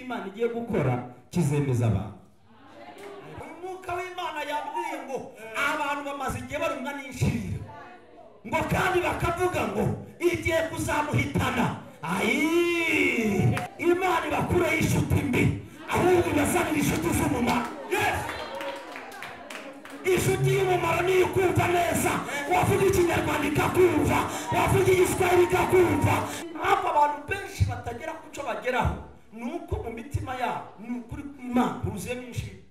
cy'Imana igiye gukora kizemeza abantu. Umwuka w'Imana yabwiye ngo abantu bamaze igihe barumwa n'inshira ngo kandi bakavuga ngo igiye kuzamuhitana. Imana ibakureho inshuti mbi ahubwo ibazanira inshuti z'umumaro. Inshuti y'umumaro niyo ukumva neza, wavuga ikinyarwanda ikakumva, wavuga igiswahili ikakumva. Mpamvu abantu benshi batagera ku cyo bageraho ni uko mu mitima yabo ni ukuri kw'Imana huzuyemo inshinga.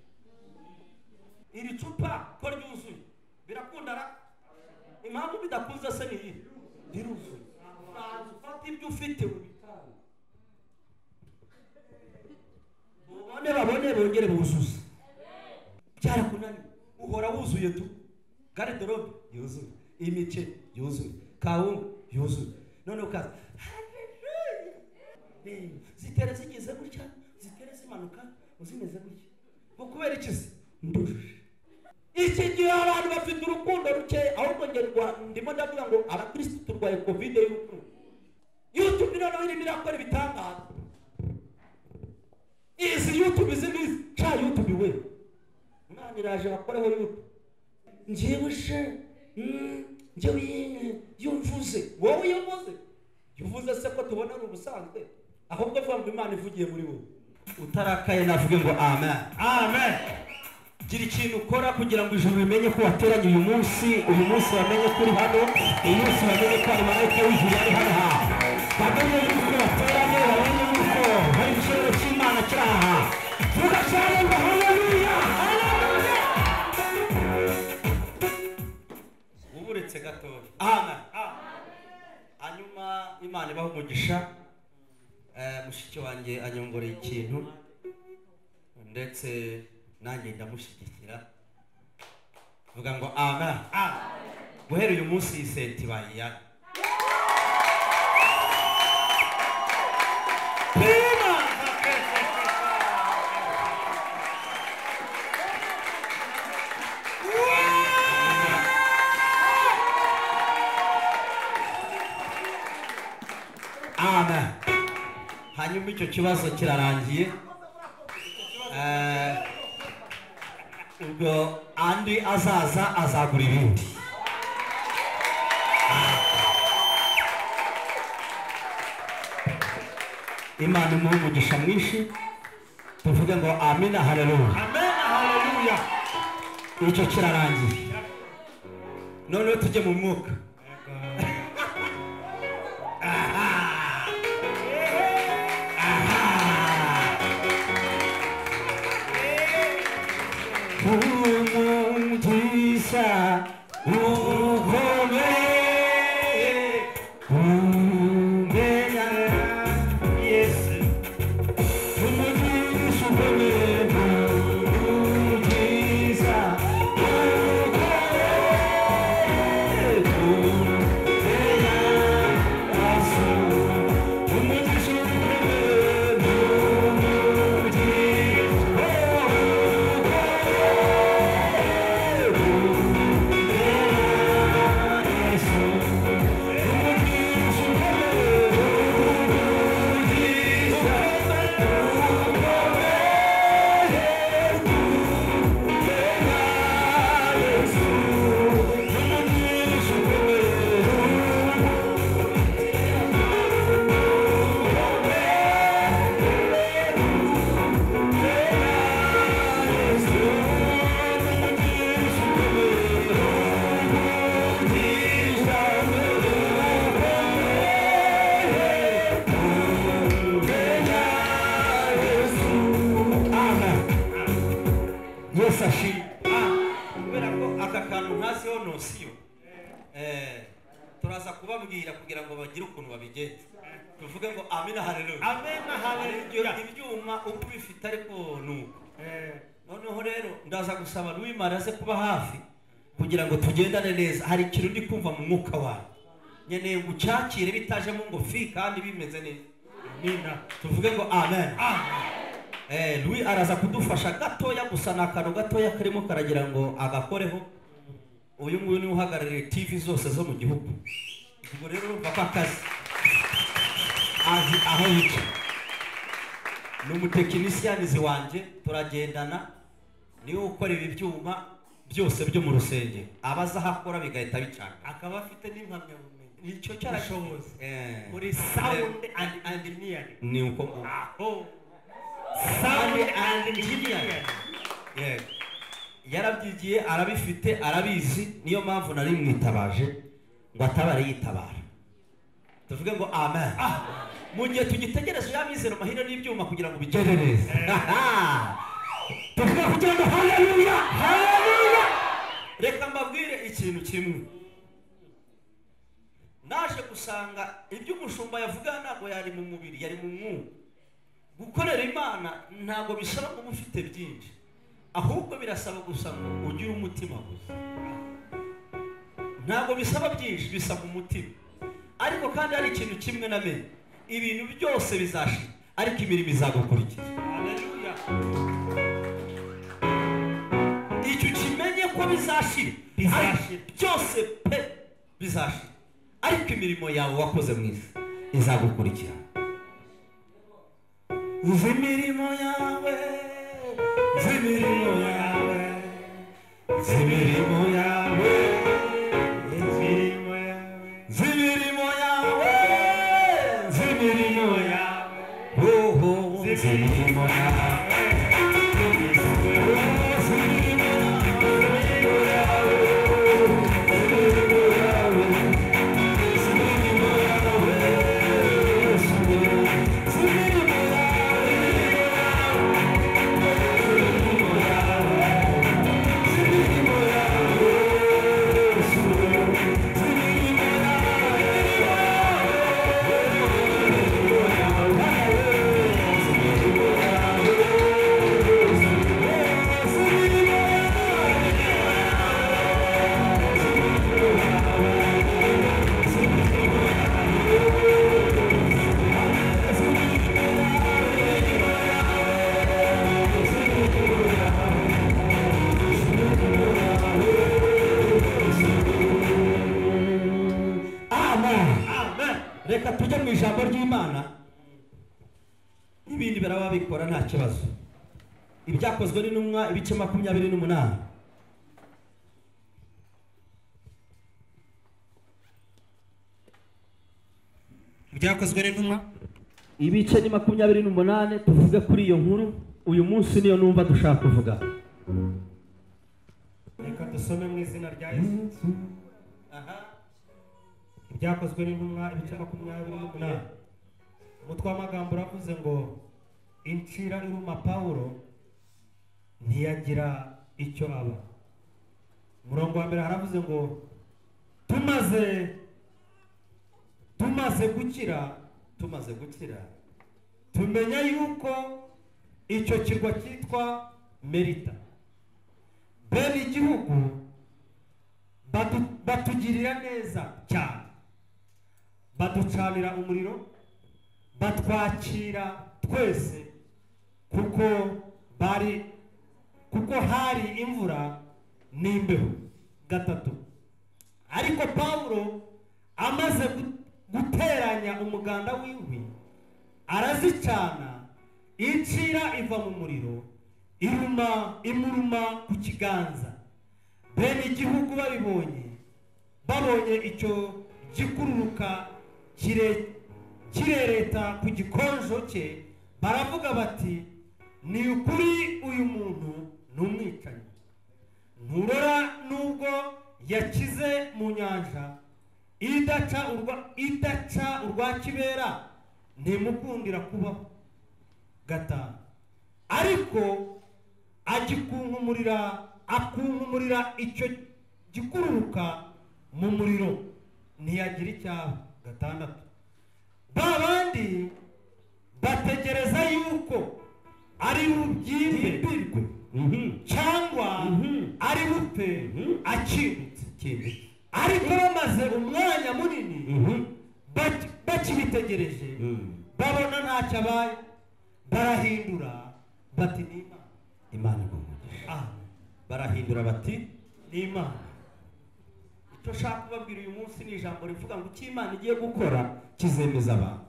Iri cupa ko ryuzuye birakundana, impamvu bidakunze se ni iyi riruzuye. Ufata ibyo ufite ubitanga babone bongere buzuze. Byarakunaniye uhora wuzuye tu, garderobe yuzuye, imiceri yuzuye, kawunga yuzuye, none ukaza zitere zigize gutya, zitere zimanuka uzimeze gutya ngo kubera ikizi ndujuje. Iki gihe abantu bafite urukundo ruke, ahubwo ndimo ndavuga ngo abakristo turwaye covid y'urukundo. YouTube noneho irimo irakora ibitangaza. Izi YouTube zindi cha YouTube we mwana iraje bakoreho YouTube njyewe yumvuze wowe yuvuze se ko tubona ari ubusanzwe, ahubwo vuga ngo Imana ivugiye muri wowe utarakaye navuge ngo amen. Amen. Gira ikintu ukora kugira ngo ijuru rimenye ko wateranye uyu munsi wamenye kuri hano, uyu munsi wamenye ko ari marayika w'ijuru ari hano hafi, bamenye yuko wateranye, bamenye yuko hari igishoro cy'Imana kiri aha. Vuga cyane ngo haleluya, haleluya. Uburetse gatoya. Amen. Hanyuma Imana ibaho umugisha. Mushiki wanjye anyongoreye ikintu ndetse nanjye ndamushyigikira. Vuga ngo amen. Guhera uyu munsi iyi senti bayiya. Amen. Hanyuma icyo kibazo kirarangiye. Ubwo andi azaza azagura ibindi. Imana imuhe umugisha mwinshi. Tuvuge ngo amina haleluya. Amen haleluya. Icyo kirarangiye. Noneho tujye mu mwuka. Turaza kubabwira kugira ngo bagire ukuntu babigenza. Tuvuge ngo amina haleluya. Amen haleluya. Ibyuma uko bifite ariko nuko. Noneho rero ndaza gusaba Louis aze kuba hafi kugira ngo tugendane neza. Hari ikintu ndi kumva mu mwuka wawe. Nyeneye gucyakire bitajemo ngo fi kandi bimeze neza. Amina. Tuvuge ngo amen. Amen. Louis araza kudufasha gatoya gusa nakano gatoya karimo karagira ngo agakoreho. Uyu nguyu ni uhagarariye TV zose zo mu gihugu. Ubwo rero urumva ko akazi azi aho yica. n'umutekinisianizi wanje turagendana niwe ukora ibi byuma byose byo mu rusengero abaza hakora bigahita bicana akaba afite n'impamyabumenyi nicyo cyarashoboze muri sound and engineering ni uko sound and engineering yarabyigiye arabifite arabizi niyo mpamvu nari mwitabaje ngo atabare yitabara tuvuge ngo amen mu gihe tugitegereje yamizero mahino n'ibyuma kugira ngo bigere neza tuvuge kugira ngo haleluya haleluya reka mbabwire ikintu kimwe naje gusanga ibyo umushumba yavuga ntabwo yari mu mubiri yari mu mwuka gukorera Imana ntabwo bisaba ngo mufite byinshi ahubwo birasaba gusa ngo ugire umutima gusa ntabwo bisaba byinshi bisaba umutima ariko kandi hari ikintu kimwe na mwe ibintu byose bizashira ariko imirimo izagukurikira haleluya icyo kimenye ko bizashira byose pe bizashira ariko imirimo yawe wakoze mu isi izagukurikira imirimo yawe imirimo yawe imirimo yawe imirimo yawe imirimo yawe imirimo yawe reka tujye mu ijambo ry'Imana ibindi baraba bikora nta kibazo ibyakozwe n'intumwa ibice 28 ibyakozwe n'intumwa ibice ni 28 tuvuge kuri iyo nkuru uyu munsi niyo numva dushaka kuvuga reka dusome mu izina rya Yesu ibyakozwe n'intumwa ibice 28 umutwe w'amagambo uravuze ngo incira iruma Pawulo ntiyagira icyo aba umurongo wa mbere haravuze ngo tumaze gukira tumenya yuko icyo kirwa cyitwa Merita bene igihugu batugirira neza cyane baducanira umuriro batwakira twese kuko hari imvura n'imbeho gatatu ariko Pawulo amaze guteranya umuganda w'inkwi arazicana incira iva mu muriro imuruma ku kiganza bene igihugu babonye icyo gikururuka kirereta ku gikonjo cye baravuga bati ni ukuri uyu muntu n'umwicanyi nturora nubwo yakize mu nyanja idaca urwa kibera ntimukundira kubaho gatanu ariko akunkumurira icyo gikururuka mu muriro ntiyagira icyaha gatandatu ba bandi bategereza yuko ari bubyimbirwe cyangwa ari bupfe akindutse ariko bamaze umwanya munini bakibitegereje babona ntacyo abaye barahindura bati ni Imana barahindura bati ni Imana icyo nshaka kubabwira uyu munsi ni ijambo rivuga ngo icyo Imana igiye gukora kizemeza abantu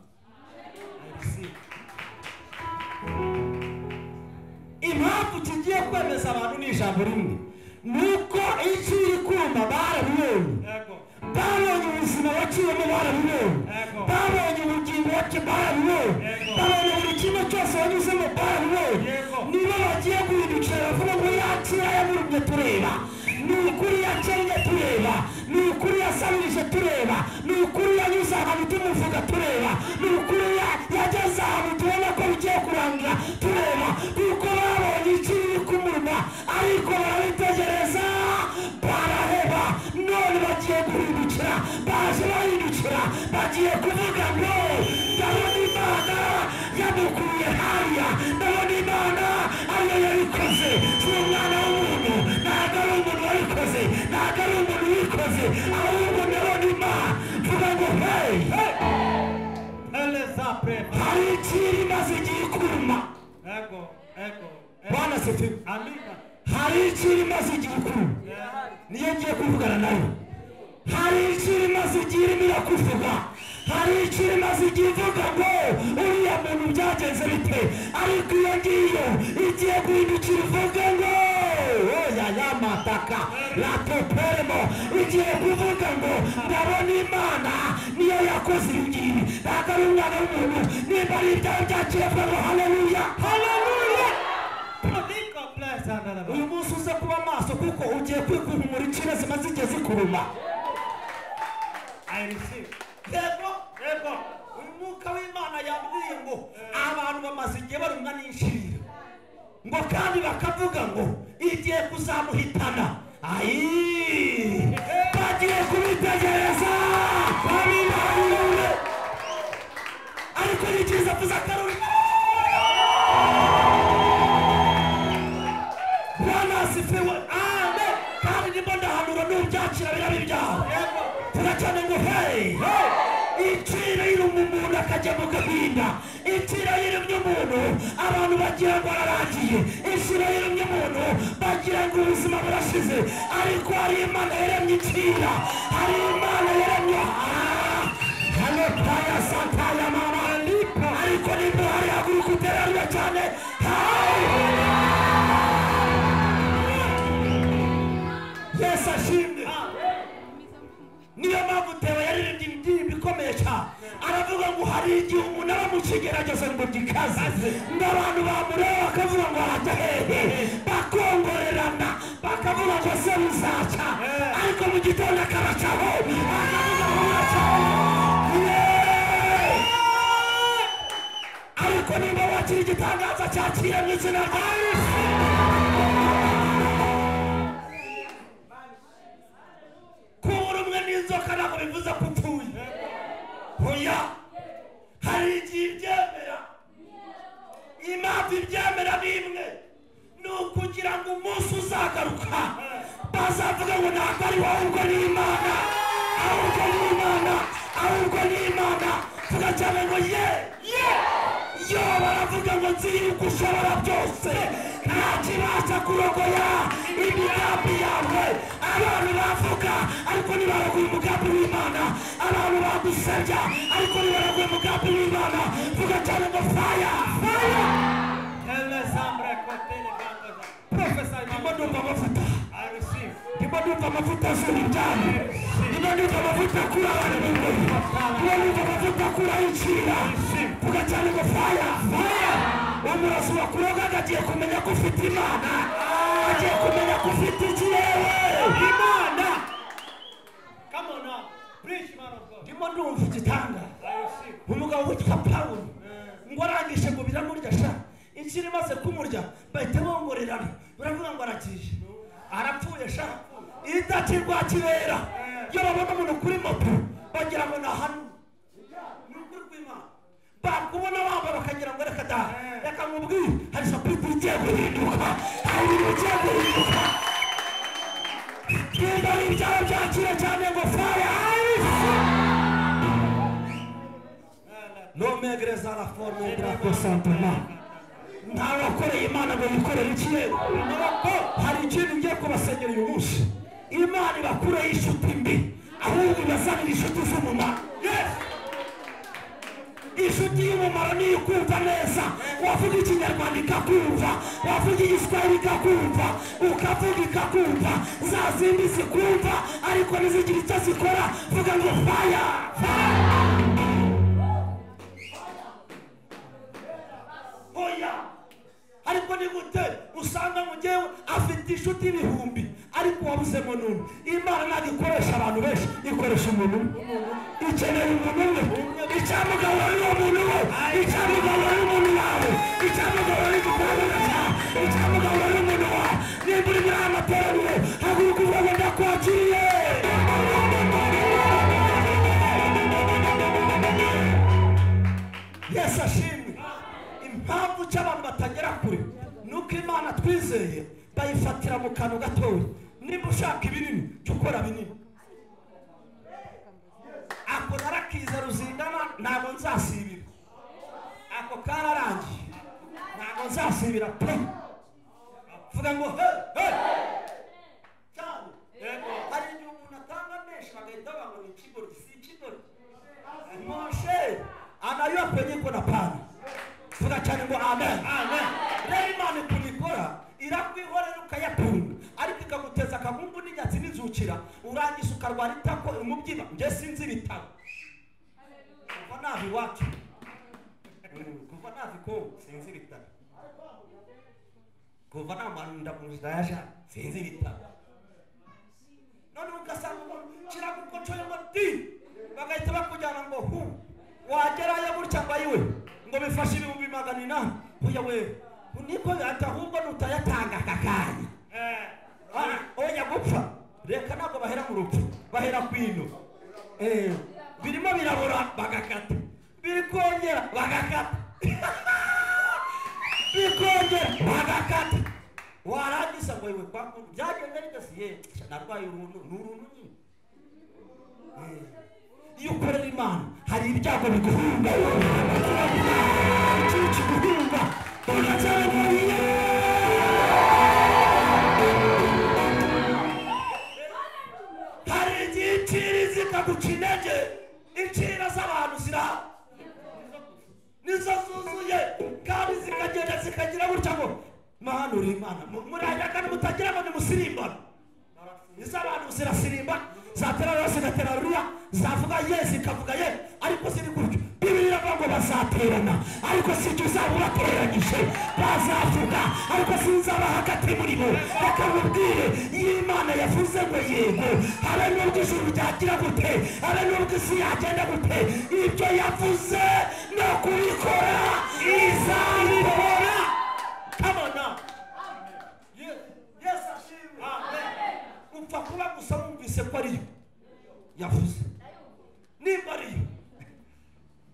impamvu kigiye kwemeza abantu ni ijambo rimwe, nuko ikiri kuma barabibonye, babonye ubuzima waciyemo barabibonye, babonye ubugingo wacu barabibonye, babonye buri kimwe cyose wanyuzemo barabibonye. nibo bagiye guhindukira bavuga ngo yakira yamurumye tureba, ni ukuri yakennye tureba, ni ukuri yasabirije tureba, ni ukuri yanyuze ahantu tumuvuga tureba, ni ukuri yageze ahantu tubona ko bigiye kurangira tureba, kuko babonye ikiri ku munwa ariko barabitegereza baraheba. none bagiye guhindukira, baje bahindukira, bagiye kuvuga ngo ndabona Imana yamukuye hariya, ndabona Imana ariyo yabikoze, si umwana w'umuntu, ntabwo ari umuntu wabikoze, ntabwo ari umuntu wikoze, ahubwo ndabona Imana. vuga ngo hey, hari ikiri maze igiye kuruma. Bwana sifiwe. hari ikiri maze igiye kuruma, niyo ngiye kuvugana nawe. hari ikiri maze igihe irimo irakuvuga, hari ikiri maze igihe ivuga ngo uriya muntu byagenze bite, ariko iyo ngiyo igiye guhindukira ivuga ngo oya yamataka latoperemo, igiye kuvuga ngo ndabona Imana niyo yakoze ibi ngibi, ntabwo ari umwana w'umuntu. nimba ari ibyawe byakirwa ngo haleluya, haleluya. uyu munsi uze kuba maso, kuko ugiye kwikuhumura incira zimaze igihe zikuruma. yego uyu mwuka w'Imana yabwiye ngo abantu bamaze igihe barumwa n'inshira, ngo kandi bakavuga ngo igiye kuzamuhitana. bagiye kubitegereza babibonye, ariko ni cyiza kuza akaruri. Bwana asifiwe. amen. kandi nimba ndahanura n'ubyakira biraba ibyawe, turacyane ngo hey, incira y'irumye umuntu akajya mu gahinda, incira y'irumye umuntu abantu bagira ngo ararangiye, incira y'irumye umuntu bagira ngo ubuzima burashize, ariko hari Imana yaremye incira, hari Imana yaremye hano paya santa ya mama lipa, ariko nimba hari haguruka uterariwe cyane. Yesu ashimwe. niyo mpamvu Theo yaririmbye indirimbo ikomeye cyane, aravuga ngo hari igihe umuntu aba mu kigeragezo ngo gikaze, ngo abantu bamureba bakavuga ngo arajya hehe, bakongorerana bakavuga ngo se muzaca, ariko mu gitondo akabacaho bakavuga ngo muracaho. ariko niba wakira igitangaza cyakira mu izina rya Yesu. kubura umwe n'inzoka ntabwo bivuze ko upfuye. oya, hari igihe ibyemera. impamvu ibyemera ni imwe, ni ukugira ngo umunsi uzagaruka bazavuga ngo ntabwo ari wowe, ahubwo ni Imana, ahubwo ni Imana, ahubwo ni Imana. vuga cyane ngo ye yo, baravuga ngo nzi yuko ushobora byose, nta kibasha kurogoya imigambi yawe. abantu bavuga ariko ntibaraguye umugambi w'Imana, abantu bagusebya ariko ntibaraguye umugambi w'Imana. vuga cyane ngo fire, fire. ndimo ndumva amavuta, ndimo ndumva amavuta azura ibyaha, ndimo ndumva amavuta akura abantu b'ingeri, ndimo ndumva amavuta akura incira. vuga cyane ngo fire, fire. umurazi wakurogaga agiye kumenya ko ufite Imana, agiye kumenya ko ufite ikirewe Imana. Come on now, preach man of God. ndimo ndumva igitanga. umugabo witwa Pawulo ngo arangije ngo biramurya sha, incira imaze kumurya bahita bongorerana, baravuga ngo arakije, arapfuye sha. idakirwa kibera iyo babona umuntu kuri moto bagira ngo nahanu ni ukuri kw'Imana, bakubona wamba bakagira ngo reka da, reka mubwire hari sapiti igiye guhinduka, hari ibintu bigiye guhinduka. nimba ari ibyaha byakira cyane ngo fire. no megreza la forme grafo santoma. ntawe wakoreye Imana ngo yikorere ikirere. hari ikintu ngiye kubasengera uyu munsi, Imana ibakureho inshuti mbi, ahubwo ibazanira inshuti z'umumaro. inshuti y'umumaro niyo ukumva neza, wavuga ikinyarwanda ikakumva, wavuga igiswahili ikakumva, ukavuga ikakumva, za zindi zikumva ariko ntizigira icyo zikora. Vuga ngo fire oya. Ariko ni gute usanga mugewe afite inshuti ibihumbi ariko wabuzemo n'umwe? Imana ntabwo ikoresha abantu benshi, ikoresha umuntu ikeneye umuntu umwe. Icyamugabo ni umuntu we, icyamugabo ni umuntu wawe, icyamugabo ni igikorwa cyawe, icyamugabo ni umuntu wawe. Nimba uri muri aya materaniro haguruka uvuga ngo ndakwakiriye. Yesu ashimwe. Impamvu cy'abantu batagera kure nuko Imana twizeye bayifatira mu kantu gatoya. Nimba ushaka ibinini cyo ukora binini. Ako narakiza ruzingana ntabwo nzasibira, ako kararangiye ntabwo nzasibira pe. Vuga ngo he cyane. Hari igihe umuntu atanga menshi bagahita bavuga ngo ikigori si ikigori moshe anayua kwenye iko na pana. Vuga cyane ngo amen. Amen. Rero Imana kunikora irakwihorera ukayatunga ariko ikaguteza akabumbu n'inyatsi n'inzukira urangiza ukarwara itako umubyiba. Nje sinzi bitabo kuva nabi wacu kuva nabi ko sinzi bitabo kuva namanda kuzdaja sinzi bitabo. None ugasanga kiragukocoye ngo ti bagahita bakujyana ngo hu wagerayo gutya mbayiwe ngo bifashe ibihumbi 800. Oya we niko atahubwo nutayatanga kakanya oya gupfa reka ntabwo bahera mu rupfu, bahera kwino. Birimo birabura bagakata, bikongera bagakata bikongera bagakata. Warangiza ngo iwe kwa byagenda bidasiye narwaye uruntu n'uruntu nyine. Iyo ukorera Imana hari ibyago biguhunga, icyuki guhunga unacyariye. Hari igiciri zikaguca intege, incira z'abantu ziraha nizo zuzuye kandi zikagenda zikagira gutya ngo Mana uri Imana murajya kandi mutagira ngo nimusirimbana. Iz'abantu zirasirimba, zaterara zigaterarura, zavuga Yesu ikavuga ye, ariko ziri gutyo. Bibiri iravuga ngo bazaterana ariko sicyo uzaba ubateranyije, bazavuga ariko sinzaba hagati muri bo. Reka mubwire y'Imana yavuze ngo yego, habe n'ubwo ijuru ryagira gute, habe n'ubwo isi yagenda gute, ibyo yavuze no kubikora izabikora. Come on now. Yes, ashimwe. Amen. Upfa kuba gusa wumvise ko ariyo yavuze. Nimba ariyo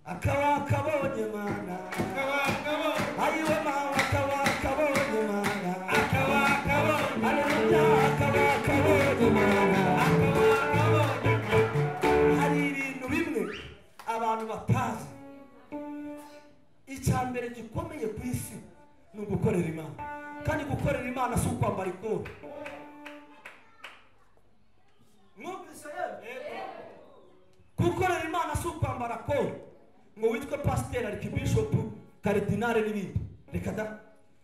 akaba kabonye Mana, ayiwe Mana akaba kabonye Mana, akaba kabonye Haleluya, akaba kabonye Mana, akaba kabonye. Hari ibintu bimwe abantu batazi. Icyambere gikomeye ku isi ni ugukorera Imana, kandi gukorera Imana si ukwambara ikoti. Gukorera Imana si ukwambara koti ngo witwe pasiteri, arikibishopu, karidinari n'ibindi. Reka da,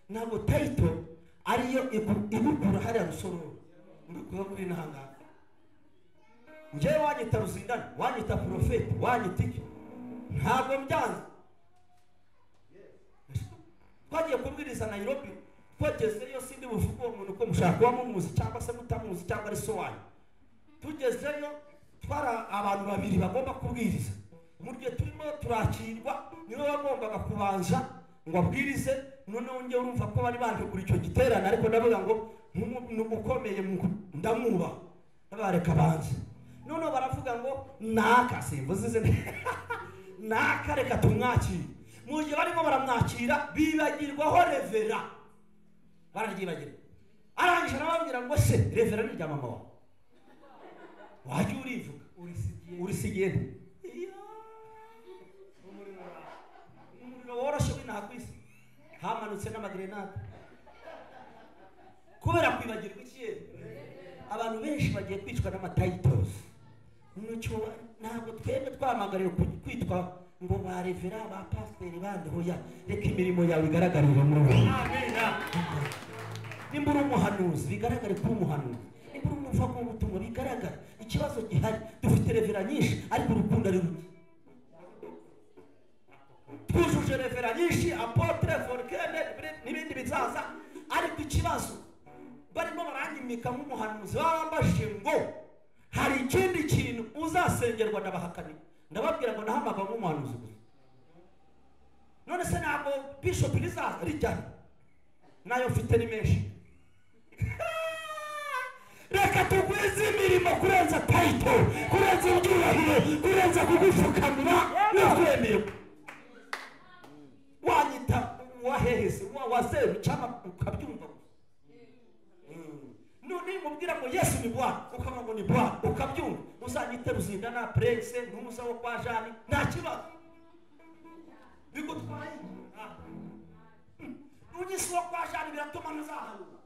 ntabwo tayito ariyo igukura hariya rusororo ngukuba muri ntangana. Njyewe wanyita ruzindana, wanyita porofeti, wanyita iki, ntabwo mbyanze. Twagiye kubwiriza Nairobi, twagezeyo sindi buvuga uwo muntu ko mushaka kuba mumuzi cyangwa se mutamuzi cyangwa ari so wanyu. Tugezeyo twara abantu babiri bagomba kubwiriza. Mu gihe turimo turakirwa niwe wagombaga kubanza ngo abwirize. Noneho njye urumva ko bari banje kuri icyo giterana, ariko ndavuga ngo ukomeye ndamuba nabareka banze. Noneho baravuga ngo naka simvuze naka reka tumwakire. Mu gihe barimo baramwakira bibagirwaho revera, baragibagira. Arangije nababwira ngo se revera ni rya mama wawe, wajya urivuga urisigiye umuriro woroshye w'inakwisi hamanutse n'amagrenade kubera kwibagirwa iki. Abantu benshi bagiye kwicwa n'amatayitozi. Ntabwo twebwe twamagariwe kwitwa ngo barevera ba pasiteri bandi hoya reka imirimo yawe igaragarire muri wowe. Nimba uri umuhanuzi bigaragare ko uri umuhanuzi, nimba uri umuvuga w'ubutumwa bigaragara. Ikibazo gihari dufite revera nyinshi ariko urukundo ari ruke. Twujuje revera nyinshi, apotre, volcane n'ibindi bizaza, ariko ikibazo barimo baranyimika nk'umuhanuzi babambashije ngo hari ikindi kintu uzasengerwa n'abahakani. Ndababwira ngo nahamaga nk'umuhanuzi gusa. None se ntabwo bishop rizaza rijyana nayo mfite ni menshi. Reka tugwize imirimo kurenza title, kurenza ibyubahiro, kurenza kugupfukamira no kwemerwa. Wanyita wahehese wazeru cyangwa ukabyumva. None mubwira ngo Yesu ni Bwana, ukavuga ngo ni Bwana, ukabyumva. Uzanyite Ruzindana Prince n'umuza wo kwa Jani, nta kibazo. Bigutwaye. Ugisi wo kwa Jani biratuma nzahanuka.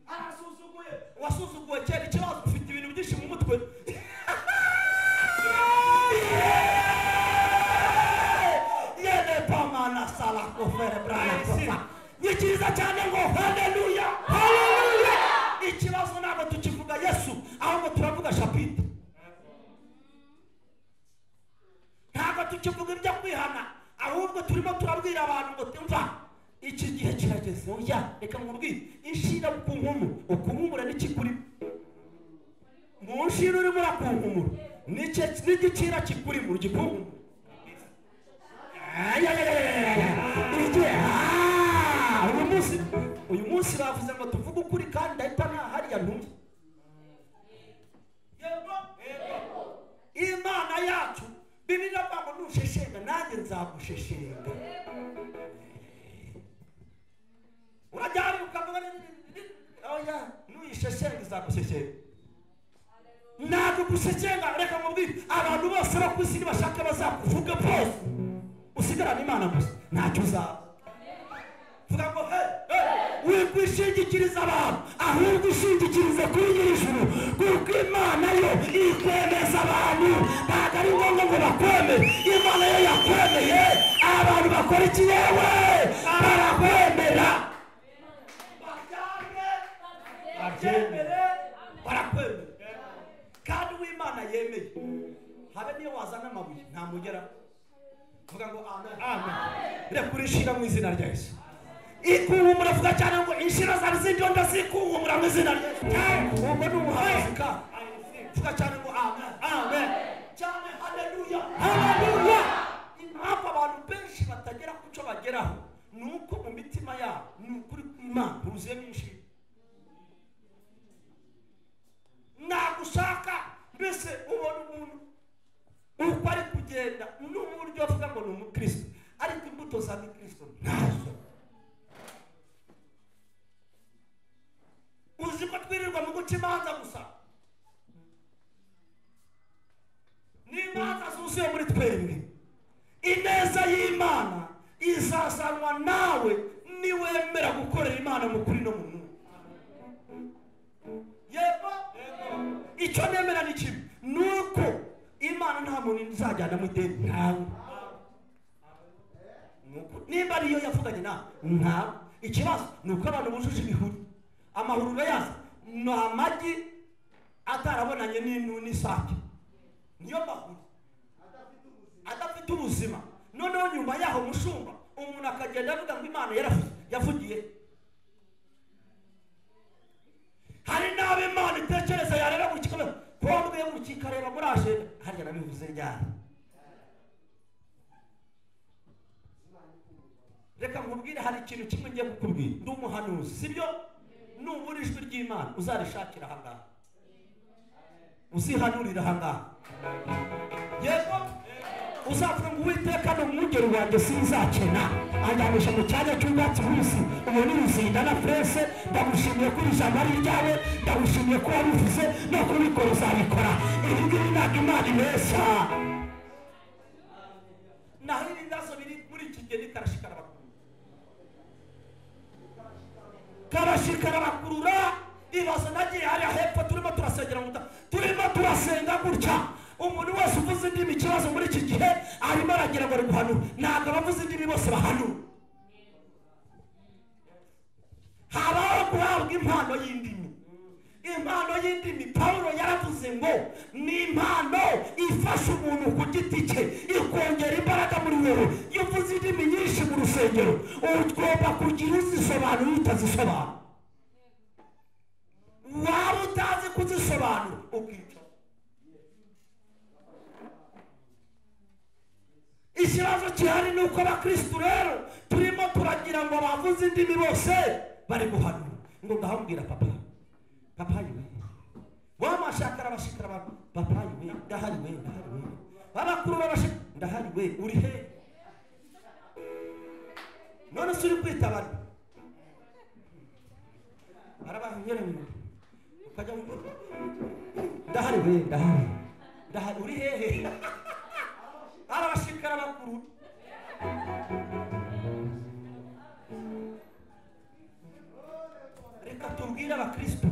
Arasuzuguye, wasuzuguye cyane ikibazo ufite ibintu byinshi mu mutwe. Yene pamana sala kofere brana. Nikiza cyane ngo haleluya, haleluya. Ikibazo ntabwo tukivuga Yesu, ahubwo turavuga chapitre. Ntabwo tukivuga ibyo kwihana, ahubwo turimo turabwira abantu ngo tumva iki gihe kirageze. Oya, reka mubwire inshira ukunkumu, ukunkumura n'ikikuri. Mu nshira urimo urakunkumura n'igicira kikuri mu gikunkumura. Uyu munsi bavuze ngo tuvuge ukuri kandi ndahita hariya ntumye. Imana yacu Bibiliya ivuga ngo nusheshenga nanjye nzagusheshenga. Urajyana ukavuga oya nuyisheshenga izagusheshenga. Ntabwo gusheshenga reka mubwire abantu bose bakuzi bashaka bazakuvuga bose. Usigarana Imana gusa ntacyo uzaba. Vuga ngo wikwishingikiriza abantu ahubwo ushingikirize kuri nyir'ijuru, kuko Imana yo ikwemeza abantu. Ntabwo ari ngombwa ngo bakwemere, Imana yo yakwemeye. Abantu bakora iki yewe barakwemera, babyemere barakwemera. Kandi uw'Imana yemeye habe niyo wazana amabuye ntamugera. Vuga ngo amen, amen. Reka urishira mu izina rya Yesu. Ikuhumura vuga cyane ngo inshira zari zindonda zikuhumura mu izina rya Yesu. Ubwo ni ubuhanuzi ka. Vuga cyane ngo amen, amen. Cyane haleluya, haleluya. Impamvu abantu benshi batagera ku cyo bageraho nuko mu mitima yabo nukuri Imana huzuyemo inshira. Nagushaka mbese ubona umuntu uko ari kugenda n'uburyo avuga ngo ni umukristo ariko imbuto za Kristo ntazo. Uzi ko twirirwa mu guca imanza gusa, n'imanza zuzuye muri twebwe. Ineza y'Imana izazanwa nawe niwemera gukorera Imana mu kuri no mu mwuka. Yego icyo nemera ni kimwe, nuko Imana nta muntu izajyana mu ideni ntawe. Nimba ariyo yavuganye nawe ntawe. Ikibazo ni uko abantu bujuje ibihuru. Amahuru urayazi ni amagi atarabonanye n'isake, niyo mahuru adafite ubuzima. Noneho nyuma yaho mushumba umuntu akagenda avuga ngo Imana yavugiye. Hari n'abo Imana itekereza yareba buri kikomeza kombwe buri kikareba muri ajenda harya nabivuze ryari. Reka nkubwire hari ikintu kimwe ngiye kukubwira. Ndi umuhanuzi sibyo? Nubura ijwi ry'Imana uzarishakira ahangaha, uzihanurira ahangaha. Yego uzavuga ngo Uwiteka ni umwungeri wanjye sinzakena, anjyanisha mu cyanya cy'ubwatsi bubisi. Ubu ni Ruzindana Prince, ndagushimiye ko iri jambo ari ryawe, ndagushimiye ko wabivuze no kubikora uzabikora. Ibi ngibi ntabwo Imana ibeshya. Naho ibibazo biri muri iki gihe ni karashikara karashikara bakurura. Ibibazo nagiye hariya hepfo turimo turasengera turimo turasenga gutya, umuntu wese uvuze indimi ikibazo muri iki gihe arimo aragira ngo ari guhanura. Ntabwo abavuze indimi bose bahanura. Habaho guhabwa impano y'indimi. Impano y'indimi Pawulo yaravuze ngo ni impano ifasha umuntu ku giti cye ikongera imbaraga muri wewe. Iyo uvuze indimi nyinshi mu rusengero ugomba kugira uzisobanura utazisobanura. Waba utazi kuzisobanura ukica. Ikibazo gihari ni uko abakristu rero turimo turagira ngo abavuze indimi bose bari guhanura. Ngo ndahambwira papa yiwe wamashakara abashikara papa yiwe ndahari we babakuru babashika ndahari we uri he none suri kwitabara arabahanyere ukajya ndahari we ndahari uri hehe arabashikara bakuru reka tubwire abakristo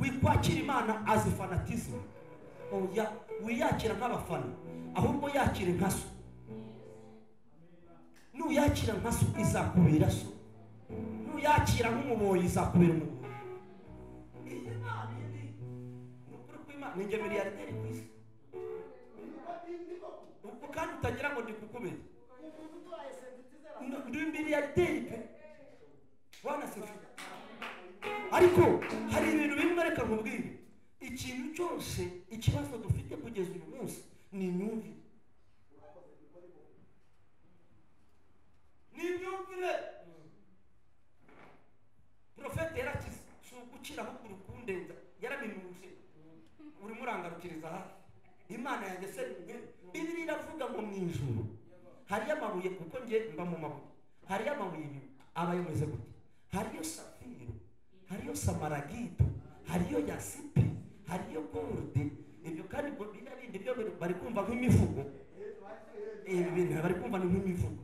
wikwakira Imana azi fanatism. Oya wiyakira nk'abafana ahubwo yakira nkaso. Nuyakira nkaso izakubera so. Nuyakira nk'umuboyi izakubera umuboyi. Imana ni nukuri ko Imana ninge miliyarderi kwisi. Uko kandi utagira ngo ndikukubera. Ndi miliyarderi pe. Bwana sifu. Ariko hari ibintu bimwe reka nkubwire. Ikintu cyose ikibazo dufite kugeza uyu munsi ni imyumvire. Ni imyumvire. Profete yarakize gukiraho ku rukundenza yaraminuje. Uri murangarukiriza hafi. Imana yanjye se Bibiliya iravuga ngo mu ijuru hari amabuye kuko nge mba mu mabuye. Hari amabuye abayomeze gute. Hariyo safiro, hariyo samaragito, hariyo yasipi, hariyo golde. Ibyo kandi bindi byo bari kumva nk'imivugo. Ibintu bari kumva nk'imivugo.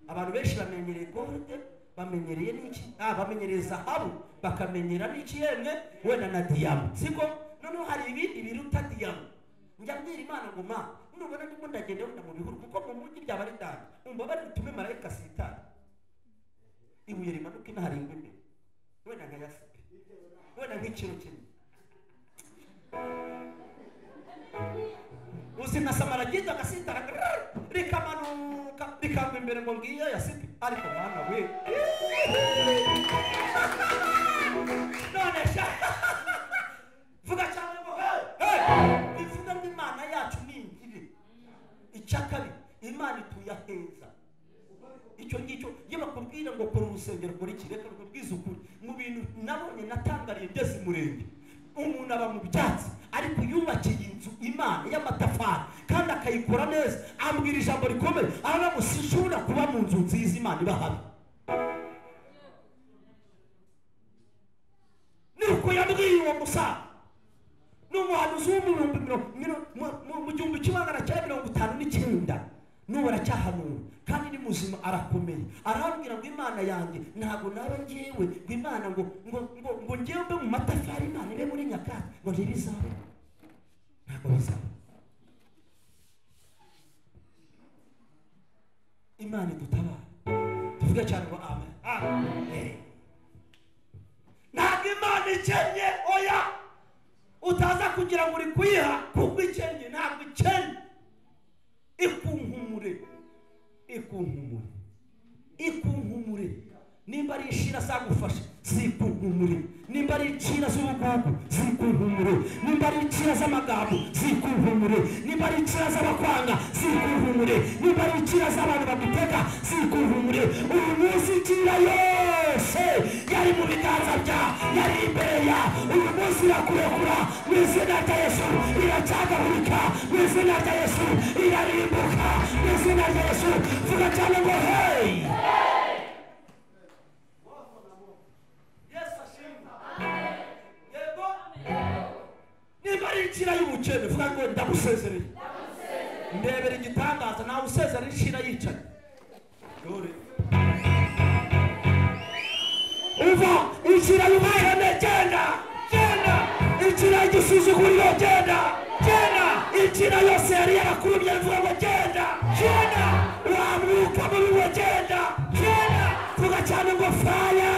Abantu benshi bamenyereye golde, bamenyereye n'iki? Bamenyereye zahabu, bakamenyera n'iki yemwe wenda na diamond. Siko none hari ibindi biruta diamond. Njya mbwira Imana ngo ma nubona ndimo ndagenda wenda mu bihuru kuko mu mujyi byaba ari ndani. Umva bari tume marayika sitani. Ibuye rimanuka ina hari ingwe wenda nkayasipe wenda nk'ikintu kimwe uzi na samaragita agasitara rikamanuka rikamba imbere ngo ngiye yasipe ariko mwana we none sha vuga cyane ngo ivuga ngo Imana yacu ni ingire icyakabi Imana ituyaheza. Icyo ngicyo iyo bakubwira ngo kora urusengero kora iki reka rubwiza ukuri mu bintu nabonye natangariye ngeze murenge. Umuntu aba mu byatsi ariko yubakiye inzu Imana y'amatafari kandi akayikora neza. Ambwira ijambo rikomeye arana ngo sinshobora kuba mu nzu nziza Imana ibahabi. Nuko yabwiye uwo musaza n'umuhanuzi mu 1959 n'ubu aracyahanura kandi ni muzima arakomeye. Arambwira ngo Imana yanjye ntabwo naba ngewe ngo Imana ngo ngewe mbe mu matafari Imana ibe muri nyakatsi ngo ntibizaba. Ntabwo bizaba. Imana idutabara tuvuge cyane ngo amen. Ntabwo Imana ikennye oya utaza kugira ngo uri kuyiha kuko ikennye. Ntabwo ikennye. Ikunkumure nimba ari ishira zagufasha zikunkumure. Nimba ari ishira z'ubugugu zikunkumure. Nimba ari ishira z'amagambo zikunkumure. Nimba ari ishira z'abakwanga zikunkumure. Nimba ari ishira z'abantu baguteka zikunkumure. Uyu munsi ishira yose yari mu biganza bya yari imbere ya uyu munsi irakurekura mu izina rya Yesu. Iracyagahurika mu izina rya Yesu. Irarimbuka mu izina rya Yesu. Vuga cyane ngo hey. Nimba ari inshira y'ubukene vuga ngo ndagusezereye. Ndebera igitangaza nawe usezerera inshira yicaye. Dore uva inshira y'ubahene genda inzira y'igisuzuguriro genda genda inzira yose yari yarakurumye ivuga ngo genda genda wamuka mubi we genda genda vuga cyane ngo faya.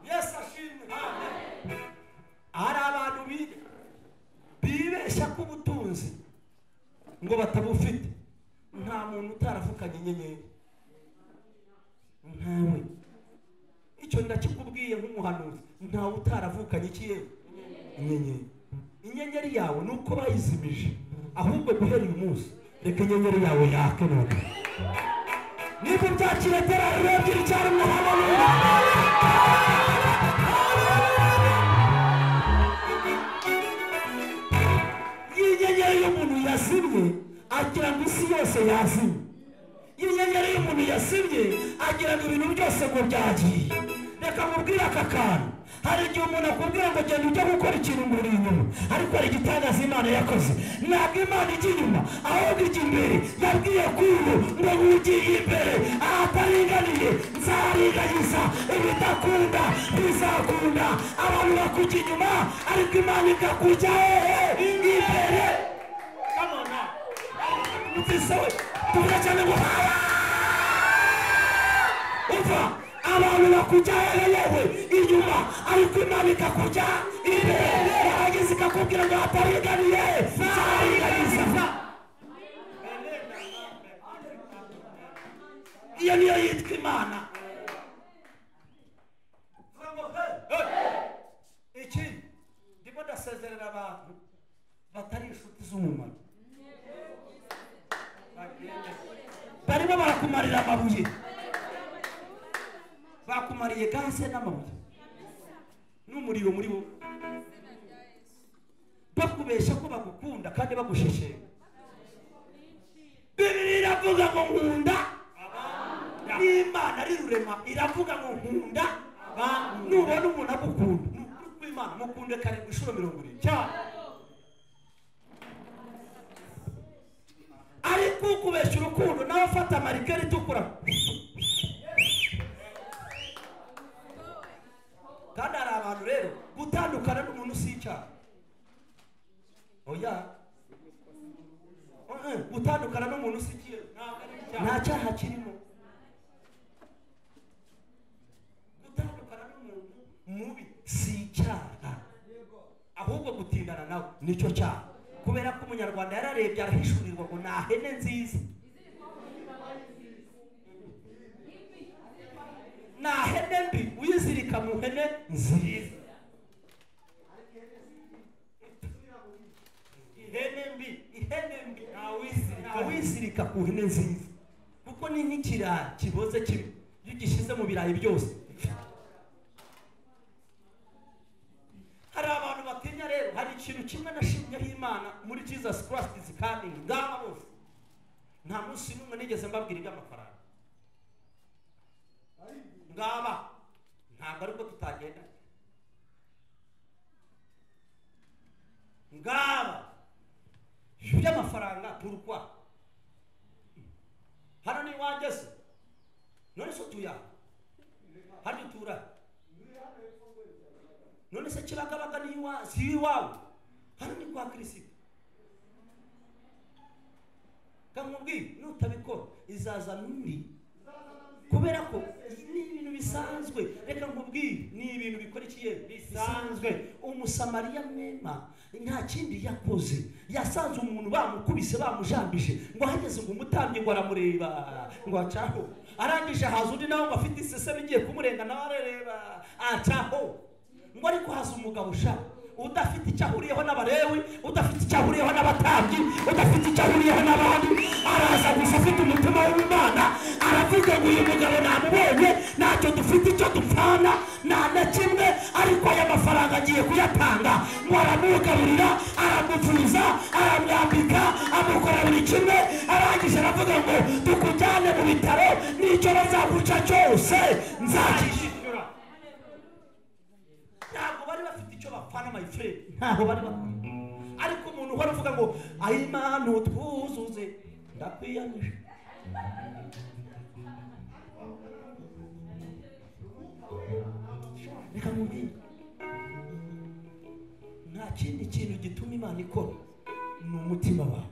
Yesu ashimwe. Hari abantu bibeshya ko ubutunzi ngo batabufite. Nta muntu utaravukanye inyenyeri ntawe. Icyo ndakikubwiye nk'umuhanuzi, ntawe utaravukanye ikiye inyenyeri. Inyenyeri yawe nuko bayizimije, ahubwo guhera uyu munsi reka inyenyeri yawe yake none. Niko byakiretera ebyiri cyane mu haleluya. Inyenyeri y'umuntu yazimye agira ngo isi yose yazimye. Inyenyeri y'umuntu yazimye agira ngo ibintu byose ngo byagiye. Reka mubwire aka kantu, hari igihe umuntu akubwira ngo genda ujya gukora ikintu ngo uri inyuma, ariko hari igitangaza Imana yakoze. Ntabwo Imana ijya inyuma ahubwo ijya imbere. Yabwiye Kuro ngo ugiye imbere ahataringaniye nzaringaniza, ibidakunda bizakunda. Abantu bakujya inyuma ariko Imana ikakujya imbere. Come on now. Mufise we tuvuga cyane ngo haya uva abantu bakujya yewe inyuma ariko Imana ikakujya imbere. Yagize ikakubwira ngo hataringaniye nzaringaniza. Iyo niyo yitwa Imana. Iki ndimo ndasezerera abantu batari inshuti z'umumaro. Barimo barakumarira amabuye, bakumariye gaze n'amabuye n'umuriro muri bo, bakubeshya ko bagukunda kandi bagusheshera. Bibiliya iravuga ngo nkunda, n'Imana ari rurema iravuga ngo nkunda. Nubona umuntu agukunda n'ukuri Imana mukunde karindwi inshuro 70 cyane. Ariko ukubeshya urukundo nawe afata marikeri itukura. Kandi hari abantu rero gutandukana n'umuntu si icyaha. Oya, gutandukana n'umuntu si icyaha, nta cyaha kirimo. Gutandukana n'umuntu mubi si icyaha, ahubwo gutindana nawe nicyo cyaha. Kubera ko umunyarwanda yararebye arahishurirwa ngo nta hene nziza, nta hene mbi uyizirika mu hene nziza. Ihene mbi ntawizirika ku hene nziza, kuko ni nk'ikirayi kiboze kimwe iyo ugishyize mu birayi byose. Hari abantu batinya rero. Hari ikintu kimwe nashimyeho Imana muri Jesus Christ is coming. Ngaba bose nta munsi n'umwe nigeze mbabwira iby'amafaranga. Ngaba ntabwo ariko tutagenda. Ngaba iby'amafaranga turukwa hano ni wanjye se, none se tuya hadi tura, none se Kibagabaga ni si iwawe, hano ni kwa Kristo. Kamubwi nutabikora izaza n'undi, kubera ko ni ibintu bisanzwe. Reka nkubwire ni ibintu bikora ikiye bisanzwe. Umusamariya mwema nta kindi yakoze, yasanze umuntu bamukubise bamujambije ngo hageze ngo umutambye ngo aramureba ngo acaho, arangije haza undi nawe ngo afite isese bigiye kumurenga nawe arareba acaho. Ngo ariko haza umugabo ushaka udafite icyahuriyeho n'abarewi, udafite icyahuriyeho n'abatambyi, udafite icyahuriyeho n'abandi, araza gusa afite umutima w'Imana. Aravuga ngo uyu mugabo namubonye ntacyo dufite icyo dupfana nta na kimwe, ariko aya mafaranga agiye kuyatanga. Ngo aramugaburira, aramuvuza, aramwambika, amukora buri kimwe. Arangije aravuga ngo tukujyane mu bitaro, n'icyo bazaguca cyose nzakishyura. Ntabwo bari bafite icyo bapfana my friend, ntabwo bari bafite. Ariko umuntu uhora uvuga ngo Imana utwuzuze ndakwiyamije. kindi kintu gituma Imana ikora ni umutima wawe.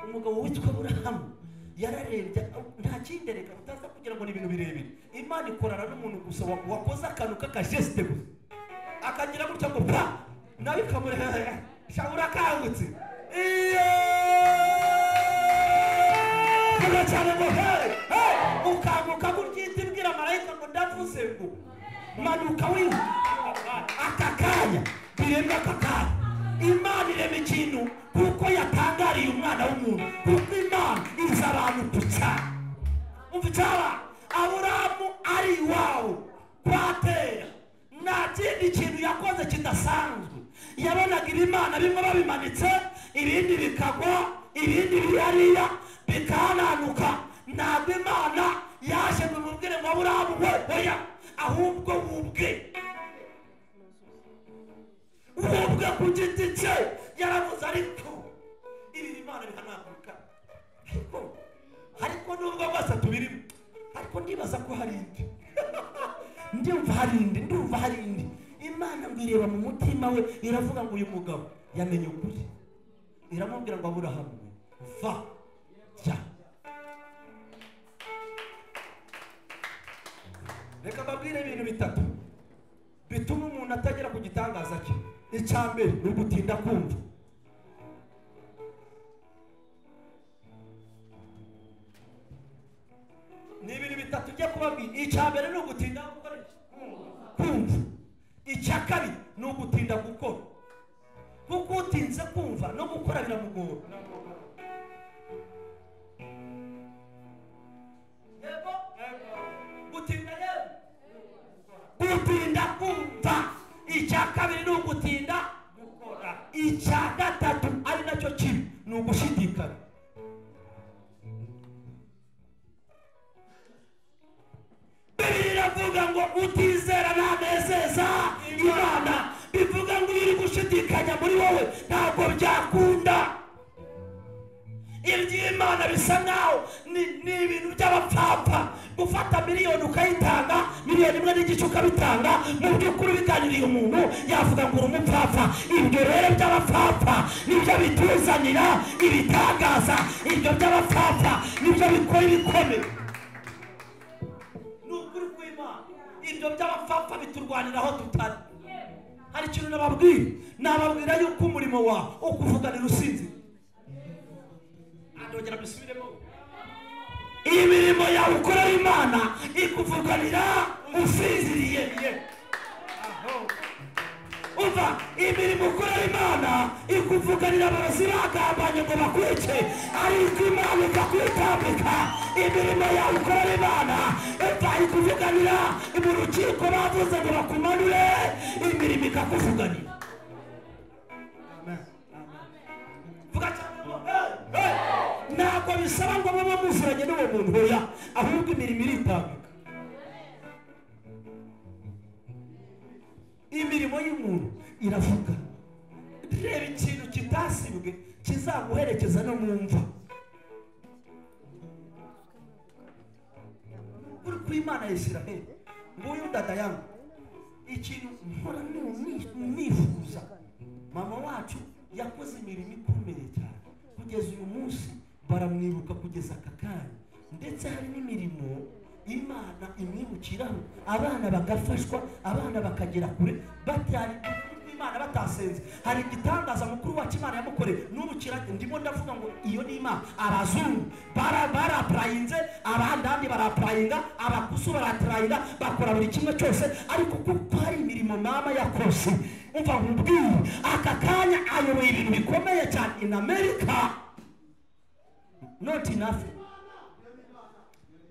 Umugabo witwa Aburahamu yararebye nta kindi reka utaza kugira ngo ni ibintu birebire. Imana ikorana n'umuntu gusa wakoze akantu k'akajeste gusa akagira gutya ngo pa nawe ikamureba shabura kangutse iyo cyane ngo ukanguka gutya ibwira marayika ngo ndavuze ngo manuka wiwe aka kanya biremwa aka kanya. Imana irema ikintu kuko yatangariye umwana w'umuntu, kuko Imana izi abantu cyane. Umva icyaba Aburahamu ari iwawe kwatera nta kindi kintu yakoze kidasanzwe. Yabonaga ibimana bimwe babimanitse ibindi bikagwa ibindi bihariya bikananuka. Ntabwo Imana yaje ngo imubwire ngo Aburahamu we oya, ahubwo wubwe ku giti cye yaravuze ariko ibi Imana bihanaguruka ariko nubwo bwose tubirimo ariko ndibaza ko hari indi ndumva hari indi. Imana ngo ireba mu mutima we iravuga ngo uyu mugabo yamenye ukuri, iramubwira ngo Aburahamu va jya. Reka mbabwire ibintu bitatu bituma umuntu atagera ku gitangaza cye. Icya mbere ni ugutinda kumva. Ni ibintu bitatu ujya kubabwira. Icya mbere ni ugutinda kumva. Icya kabiri ni ugutinda gukora, kuko utinze kumva no gukora biramugora. Gutinda kumva. Icya kabiri ni ugutinda gukora. Icya gatatu ari nacyo kibi ni ugushidikanya. Bibiri iravuga ngo utizera ntanezeza Imana. Bivuga ngo iri gushidikanya muri wowe ntabwo byakunda. Iby'Imana bisa nkaho ni ibintu by'abapfapfa. Gufata miliyoni ukayitanga, miliyoni imwe n'igice ukabitanga, mu by'ukuri biganiriye umuntu yavuga ngo uri umupfapfa. Ibyo rero by'abapfapfa nibyo bituzanira ibitangaza. Ibyo by'abapfapfa nibyo bikora ibikomeye. Ni ukuri kw'Imana. Ibyo by'abapfapfa biturwanira aho tutari. Hari ikintu nababwira yuko umurimo wawe ukuvuganira usinzira. Ndongera bisubiremo. Imirimo yawe ukorera Imana ikuvuganira usinziriye. Umva, imirimo ukorera Imana ikuvuganira abarozi bagambanye ngo bakwice, ariko Imana ikakwitambika. Imirimo yawe ukorera Imana ikuvuganira mu rukiko bavuze ngo bakumanure, imirimo ikakuvuganira. Ntabwo bisaba ngo muba muziranye n'uwo muntu oya, ahubwo imirimo iritambika. Imirimo y'umuntu iravuga. Reba ikintu kitasibwe kizaguherekeza no mu mva. Uri ku Imana ya Isiraheli nguyu dada yangu ikintu nkora nifuza. Mama wacu yakoze imirimo ikomeye cyane kugeza uyu munsi baramwibuka kugeza aka kanya, ndetse hari n'imirimo Imana imwibukiraho, abana bagafashwa, abana bakagera kure batari Imana batasenze. Hari igitangaza mukuru wacu Imana yamukoreye n'ubu ndimo ndavuga ngo iyo ni Imana. Abazungu baraprayinze, abandi baraprayinga, abakusu baraprayinga, bakora buri kimwe cyose, ariko kuko hari imirimo mama yakoze. Umva nkubwire, aka kanya ayoboye ibintu bikomeye cyane in America, not in Africa.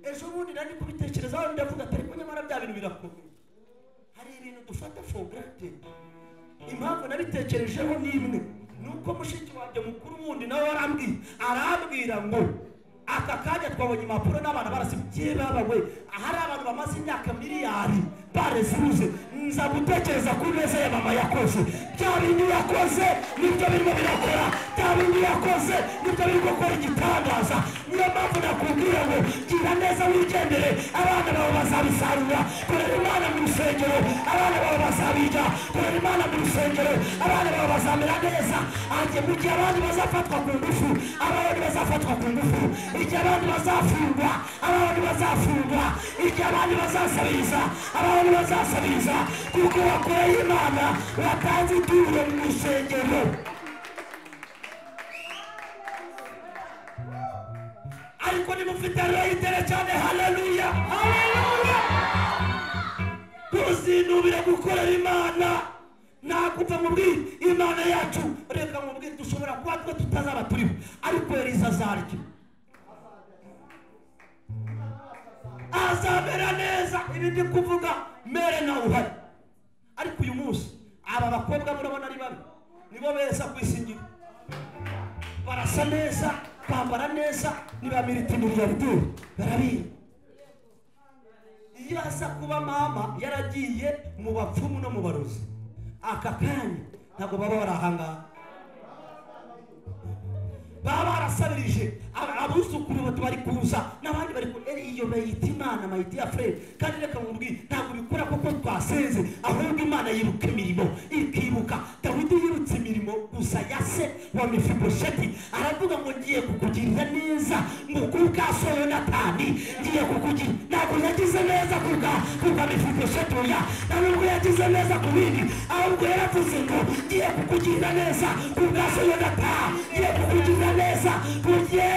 Ejo bundi nari kubitekerezaho ndavuga ati ariko nyamara bya bintu birakomeye. Hari ibintu dufata for granted. Impamvu nabitekerejeho ni imwe, nuko mushiki wanjye mukuru wundi nawe arambwira ngo aka kanya twabonye impapuro n'abana barasibye babawe, hari abantu bamaze imyaka miliyari barezuze. Nza gutekereza ku neza ya mama yakoze. Bya bintu yakoze nibyo birimo birakora, bya bintu yakoze nibyo biri gukora igitangaza. Niyo mpamvu nakubwira ngo gira neza wigendere, abana bawe bazabisarura. Korera Imana mu rusengero, abana bawe bazabijya. Korera Imana Imana mu rusengero abana bawe bazamera neza ajye mu gihe abandi bazafatwa ku ngufu abandi bazafatwa ku ngufu igihe abandi bazafungwa abandi bazafungwa igihe abandi bazasabiriza abandi bazasabiriza kuko wakoreye Imana watanze ituro mu rusengero ariko nimufite royitere cyane haleluya haleluya tuzinubire gukorera Imana nakupfa mubwire Imana yacu reka mubwire dushobora kuba twe tutazaba turiho ariko Eliza azarya azamera neza ibindi kuvuga mere na uhari ariko uyu munsi aba bakobwa murabona ari babi nibo beza kwisingira barasa neza kwambara neza niba miliyaride barabira iyo aza kuba mama yaragiye mu bapfumu no mu barozi aka kanya ntabwo baba barahanga baba barasabirije abuzukuru bari kuza n'abandi bari iyo bayita Imana mayiti ya frere kandi reka mubwire ntabwo bikora kuko twasenze ahubwo Imana yibuka imirimo ikibuka Dawidi yirutse imirimo gusa ya se wa Mefibosheti aravuga ngo ngiye kukugirira neza ngo kuko asoyo Natani ngiye kukugira ntabwo yagize neza kuko Mefibosheti oya ntabwo yagize neza ku bindi ahubwo yaravuze ngo ngiye kukugirira neza kuko asoyo Natani ngiye kukugirira neza kugiye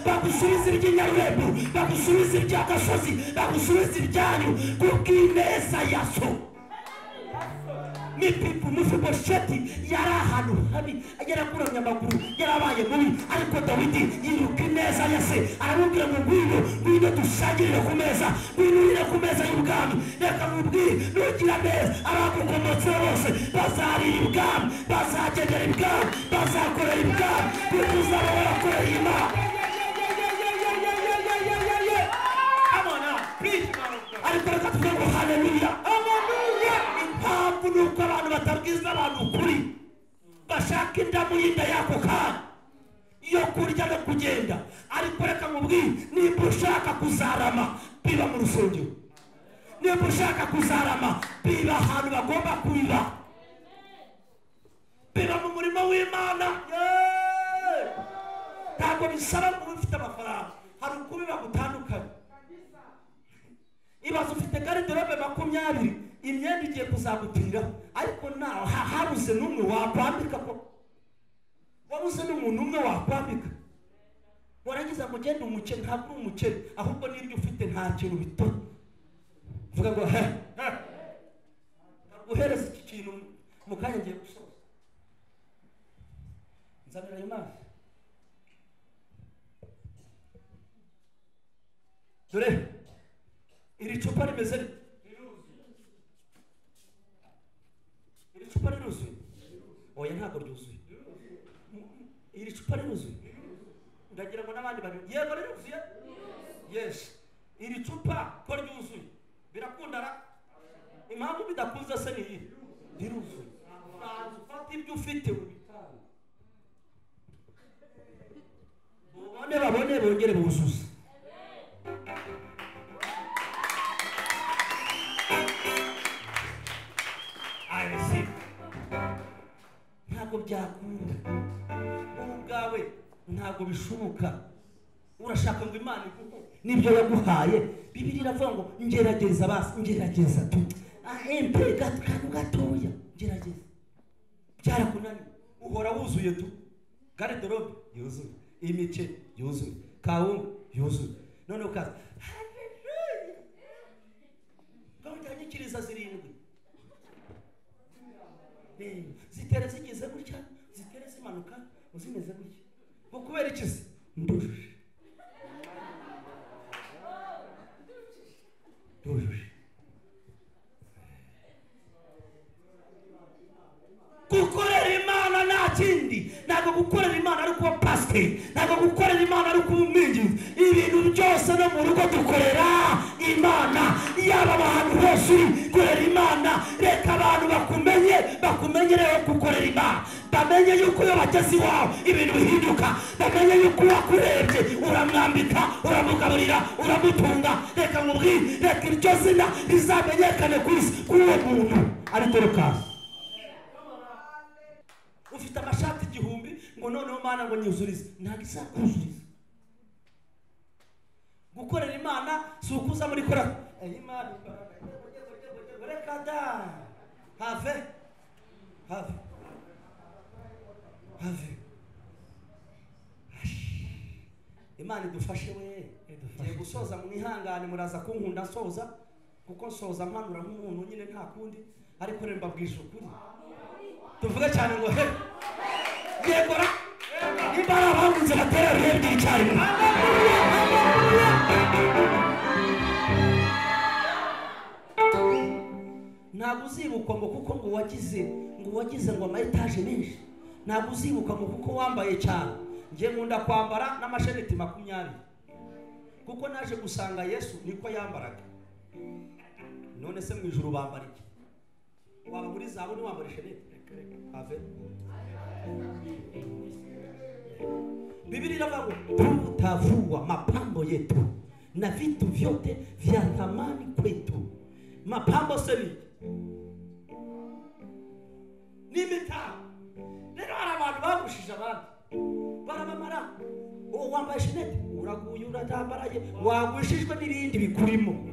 bagusubiza iry'inyarwembu bagusubiza iry'agasozi bagusubiza iryanyu kuko ineza ya so Mefibosheti yari ahantu habi yarakuramye amaguru yarabaye mubi ariko Dawidi yiruka ineza ya se aramubwira ngo ngwino dusangirire ku meza ngwino ku meza y'ubwami reka mubwire nugira neza abagukomotse bose bazarira ibwami bazagendera ibwami bazakorera ibwami kuko uzaba warakoreye Imana ariko reka tuvuge ngo haleluya impamvu ni uko abantu batabwiza abantu ukuri bashaka indamu y'inda y'ako kanya yo kurya no kugenda ariko reka mubwire nimba ushaka kuzarama biba mu rusengero nimba ushaka kuzarama biba ahantu bagomba kubiba biba mu murimo w'Imana ntabwo bisaba ngo ube ufite amafaranga hari ukubiba gutandukanye ibaze ufite garderobe 20 imyenda igiye kuzagutiraho ariko naho habuze n'umwe wakwambika ko wabuze n'umuntu umwe wakwambika warangiza ngo genda umukene ntabwo uri umukene ahubwo n'ibyo ufite nta kintu bito vuga ngo uhereza iki kintu mu kanya ngiye gusoza nzanira Imana dore iri cupa rimeze iri cupa riruzuye oya ntabwo ryuzuye iri cupa riruzuye ndagira ngo n'abandi bari yego riruzuye yes iri cupa ko ryuzuye birakundara impamvu bidakunze se ni riruzuye ufata ibyo ufite babone bongere buzuze ntabwo byakunda ubwawe ntabwo bishoboka urashaka ngo Imana ikuko nibyo yaguhaye Bibiliya iravuga ngo ngerageza basi ngerageza tu empe gatoya ngerageza byarakunaniye uhora wuzuye tu garderobe yuzuye imice yuzuye kawunga yuzuye none ukaza haleluya ngawutanyikiriza 7 zitere zigize gutya zitere zimanuka uzimeze gutya ngo kubera ikizi ndujuje gukorera Imana nta kindi ntabwo gukorera Imana ari kuba pasiteri ntabwo gukorera Imana ari kuba umwinjizi ibintu byose no mu rugo dukorera Imana yaba abantu bose uri korera Imana reka abantu bakumenye rero gukorera Imana bamenye yuko iyo bageze iwawe ibintu bihinduka bamenye yuko wakurebye uramwambika uramugaburira uramutunga reka mubwire reka iryo zina rizamenyekane ku isi k'uwo muntu ari Dorukasi Mana ngo nyuzurize ntabwo izakuzuriza. Gukorera Imana si ukuza muri kora Imana reka da have Imana idufashe we. Ngiye gusoza mwihangane muraza kunkunda nsoza kuko nsoza mpanura nk'umuntu nyine nta kundi ariko rero mbabwije ukuri tuvuge cyane ngo he yegora imbara bavuze batera rebe cyane. Ntabwo uzibukwa ngo kuko ngo wagize ngo ama etage menshi. Ntabwo uzibukwa ngo kuko wambaye cyane. Ngiye nkunda kwambara n'amasheneti 20 kuko naje gusanga Yesu niko yambaraga. None se mu ijuru bambara iki? Waba muri zabu ni wambara sheneti ave. Biblia inavuga tutavua mapambo yetu na vitu vyote vya thamani kwetu. Mapambo semi ni mitao. Rero abantu bagushije abandi barabamara. Wambaye sheneti uraguye uratambaraye wagushijwe n'ibindi bikurimo.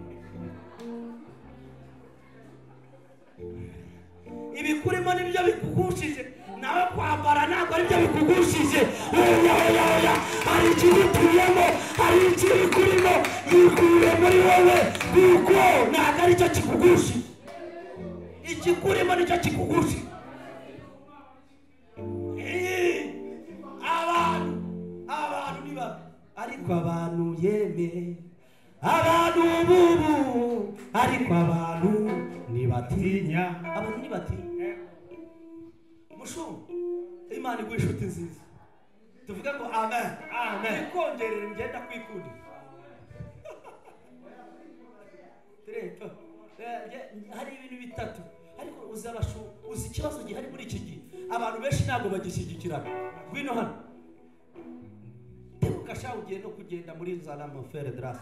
Ibikurimo nibyo bikugushije nawe kwambara ntabwo aribyo bikugushije. Oya hari ikibituyemo, hari ikibikurimo bikure muri wowe kuko ntabwo aricyo kikugushije. Ikikurimo nicyo kikugushije. Abantu niba ariko abantu yeme abantu bubu ariko abantu nibatinya. Abantu nibatinya mushu Imana iguha inshuti nziza. Tuvuga ngo amen ikongerera ngenda kwikundira. Treto hari ibintu bitatu ariko uzi ikibazo gihari muri iki gihe. Abantu benshi ntabwo bagishyigikirana. Gwino hano ukasha ugiye no kugenda muri nzana mu fere dress.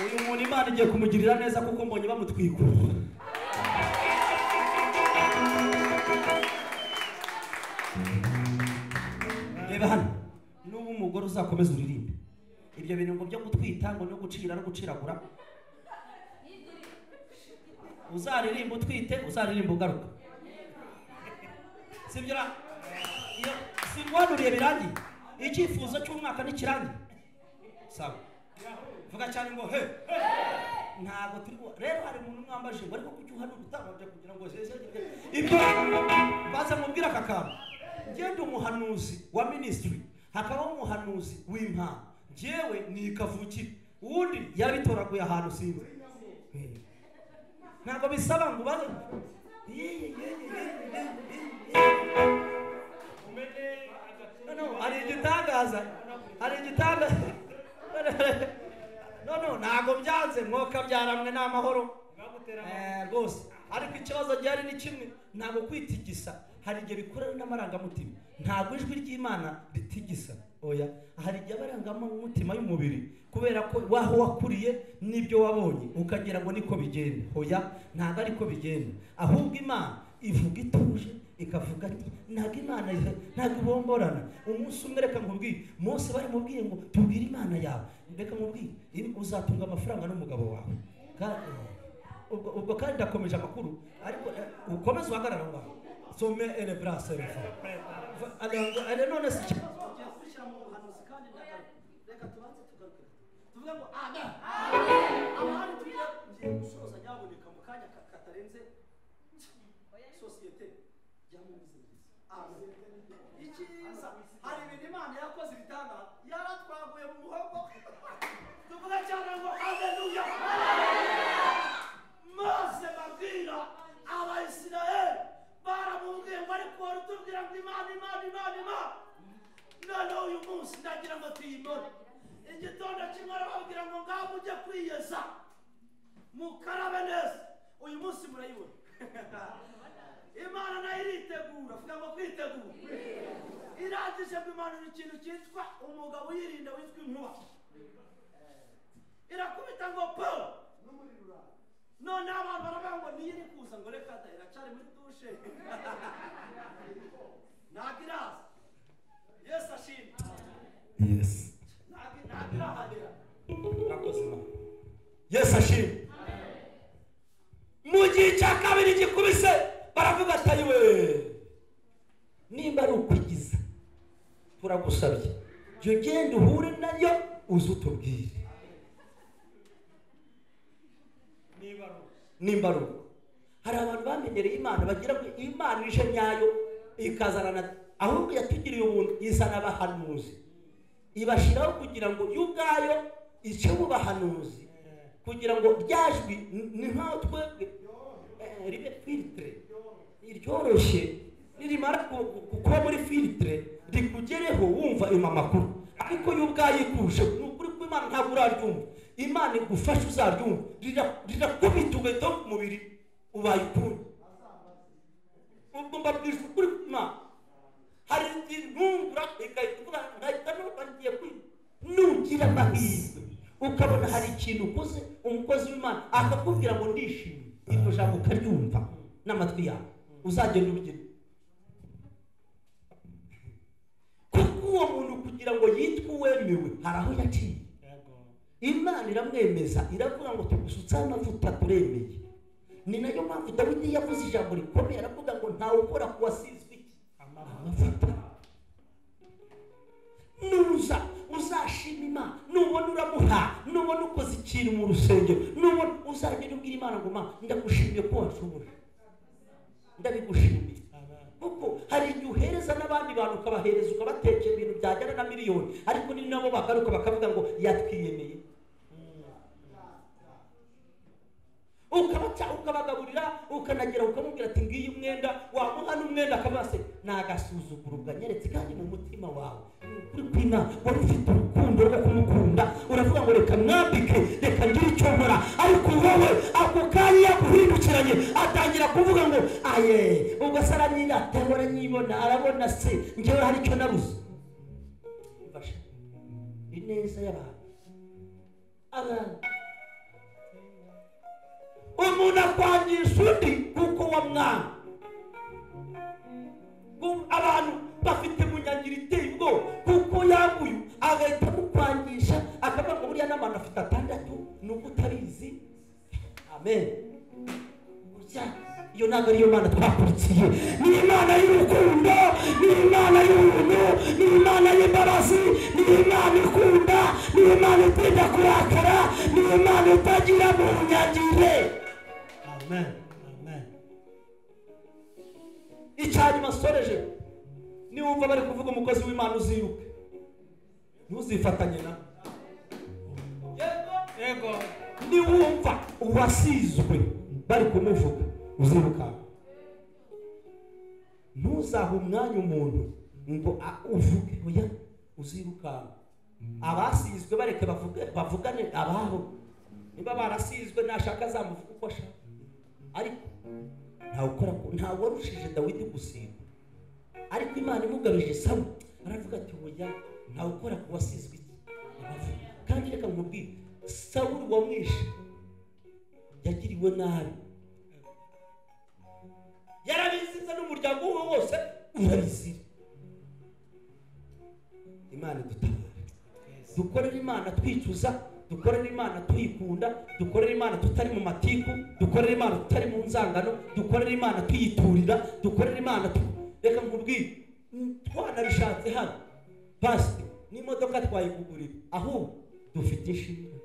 Uyu muntu Imana igiye kumugirira neza kuko mbonye bamutwikura. Reba hano n'ubu umugore uzakomeza uririmbe ibyo bintu ngo byo gutwita ngo no gucira no guciragura. Uzaririmba utwite uzaririmba ugaruka. Sibyira iyo singwanuriye birangiye icyifuzo cy'umwaka n'ikirangiye. Sawa vuga cyane ngo he ntago turi rero hari umuntu mwambaje ngo ariko kuki uhana utabanje kugira ngo ibyo baza mubwira kakaba. Ngende umuhanuzi wa ministry hakaba umuhanuzi w'impano. Jewe ni kavukire undi yarabitoraguye ahantu sinzi. Ntago bisaba ngo baze hari igitangaza ntago byanze mwoka byaramwe n'amahoro rwose. Ariko ikibazo gihari ni kimwe ntago kwitigisa. Hari igihe bikorera n'amarangamutima. Ntago ijwi ry'Imana ritigisa. Oya hari igihe amarangamutima y'umubiri kubera ko waho wakuriye n'ibyo wabonye ukagira ngo niko bigenda. Oya ntago ariko bigenda. Ahubwo Imana ivuga ituje ikavuga ati ntago Imana ntago ibomborana. Umunsi umwe reka nkubwire Mose bari mubwiye ngo tubwire Imana yawe. Reka nkubwire uzatunga amafaranga n'umugabo wawe. Ubwo kandi ndakomeje amakuru ariko ukomeze uhagarara ngaho. Some ele brasa refa. Ale none si cyashyira mu buhanuzi kandi reka tubanze tugaruke. Tuvuga ngo amen. Abantu tugiye gusoza nyaboneka mu kanya katarenze societe yamumize. Amen. Ikiza hari ibintu Imana yakoze bitanga yaratwaguye mu muhogo. Tuvuga cyane ngo haleluya. Mose babwira Abayisiraheli baramubwiye ngo ariko tubwira ngo Imana none uyu munsi ndagira ngo tuyibone. Igitondo kimwe arababwira ngo ngaho mujye kwiyeza mukarabe neza. Uyu munsi murayibona. Imana nayo iritegura. Vuga ngo kwitegura. Irangije Imana ikintu cyitwa umugabo yirinda witwa inkuba. Irakubita ngo po n'umuriro. none abantu baravuga ngo niyo iri kuza ngo reka da iracari muri dushe nagiraza Yesu ashimwe yes nagirahagera nakozima Yesu ashimwe mu gihe cya kabiri gikubise baravuga ati we nimba ari ukwigiza turagusabye jya genda uhure nayo uze utubwire nimba ari uko hari abantu bamenyereye Imana bagira ngo Imana ije nyayo ikazana ahubwo yatugiriye ubuntu izana abahanuzi ibashiraho kugira ngo yo ubwayo ice mu bahanuzi kugira ngo ryajwi ni nkaho twebwe ribe filtre iryoroshye nirimara kuba muri filtre rikugereho wumva ayo makuru ariko yo ubwayo ikuje ni ukuri ko Imana ntabwo uraryumva Imana igufasha uzaryumva rirakubita ugahita ku mubiri ubaye ukundi ubwo mbabwije ukuri ko Imana hari intungura igahita ivuga ngahita nuko ngiye kwiga nugira amahirwe ukabona hari ikintu ukoze umukozi w'Imana akakubwira ngo ndishimye iryo jambo ukaryumva n'amatwi yawe uzagenda ubigire kuko uwo muntu kugira ngo yitwe uwemewe hari aho yaciye Imana iramwemeza iravuga ngo tugusutseho amavuta turemeye ni nayo mpamvu Dawidi yavuze ijambo rikomeye aravuga ngo ntawe ukora ku wasizwe iki amavuta nuza uzashima Imana nubona uramuha nubona ukoze ikintu mu rusengero nubona uzagenda ubwira Imana ngo ma ndagushimiye ko washoboje ndabigushimiye kuko hari igihe uhereza n'abandi bantu ukabahereza ukabatekera ibintu byagera na miliyoni ariko ni nabo bagaruka bakavuga ngo yatwiyemeye ukabagaburira ukanagera ukamubwira ati ngiye umwenda wamuha n'umwenda akavuga se nagasuzuguro bwanyeretse kandi mu mutima wawe kuri kwina wari ufite urukundo rwo kumukunda uravuga ngo reka mwambike reka ngire icyo nkora ariko wowe ako kanya yaguhindukiranye atangira kuvuga ngo aye ugasara nyiratabora nyibona arabona se njyewe hari icyo nabuze mfasha ineza y'abantu umuntu akwangisha undi kuko wamwanga abantu bafite munyangiro iteye ubwoba kuko yaguye agahita amukwangisha akavuga ngo buriya n'abantu afite 6 nuko utabizi amen iyo ntabwo ariyo Mana twakurikiye ni Imana y'urukundo ni Imana y'ubuntu ni Imana y'imbabazi ni Imana ikunda ni Imana itinda kurakara ni Imana itagira mu nyangire amen amen icyanyuma soreje niwumva bari kuvuga umukozi w'Imana uziruke ntuzifatanye na yego niwumva uwasizwe bari kumuvuga uziruka ntuzahe umwanya umuntu ngo uvuge oya uziruka abasizwe bareke bavugane ababo niba barasizwe nashaka azamuvuga uko ashaka ariko ntawe warushije Dawidi gusiga ariko Imana imugaruje Sawuli aravuga ati oya ntawe ukora ku wasizwe kandi reka nkubwire Sawuli wamwishe yagiriwe nabi yarabiziza n'umuryango we wose urabizira Imana idutabare dukorera Imana twicuza dukorera Imana tuyikunda dukorera Imana tutari mu matiku dukorera Imana tutari mu nzangano dukorera Imana tuyiturira dukorera Imana reka nkubwire twanabishatse hano basi n'imodoka twayigugurira ahubwo dufite inshingano